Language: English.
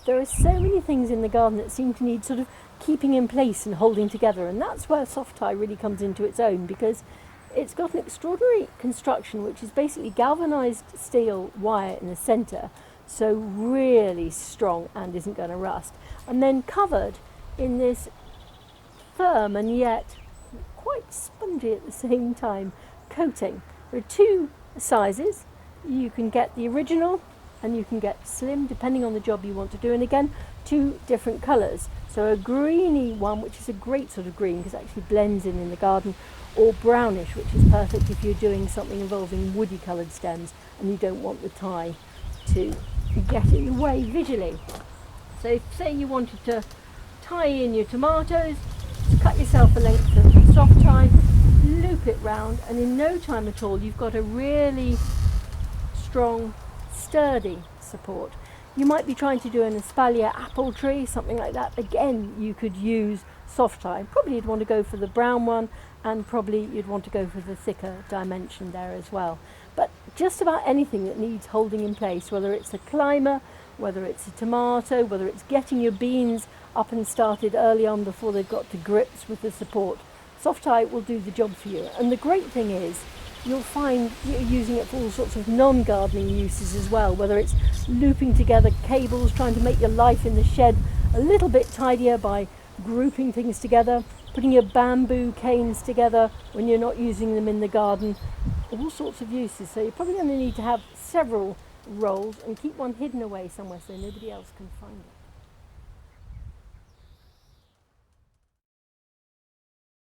there are so many things in the garden that seem to need sort of keeping in place and holding together, and that's where soft tie really comes into its own, because it's got an extraordinary construction which is basically galvanized steel wire in the center, so really strong and isn't going to rust, and then covered in this firm and yet quite spongy at the same time coating. There are two sizes. You can get the original and you can get slim, depending on the job you want to do, and again, two different colours. So a greeny one, which is a great sort of green because it actually blends in the garden, or brownish, which is perfect if you're doing something involving woody coloured stems and you don't want the tie to get in the way visually. So if, say, you wanted to tie in your tomatoes, cut yourself a length of soft tie, loop it round, and in no time at all you've got a really strong, sturdy support. You might be trying to do an espalier apple tree, something like that. Again, you could use soft tie. Probably you'd want to go for the brown one, and probably you'd want to go for the thicker dimension there as well. But just about anything that needs holding in place, whether it's a climber, whether it's a tomato, whether it's getting your beans up and started early on before they've got to grips with the support, soft tie will do the job for you. And the great thing is, you'll find you're using it for all sorts of non-gardening uses as well, whether it's looping together cables, trying to make your life in the shed a little bit tidier by grouping things together, putting your bamboo canes together when you're not using them in the garden, all sorts of uses. So you're probably going to need to have several rolls and keep one hidden away somewhere so nobody else can find it.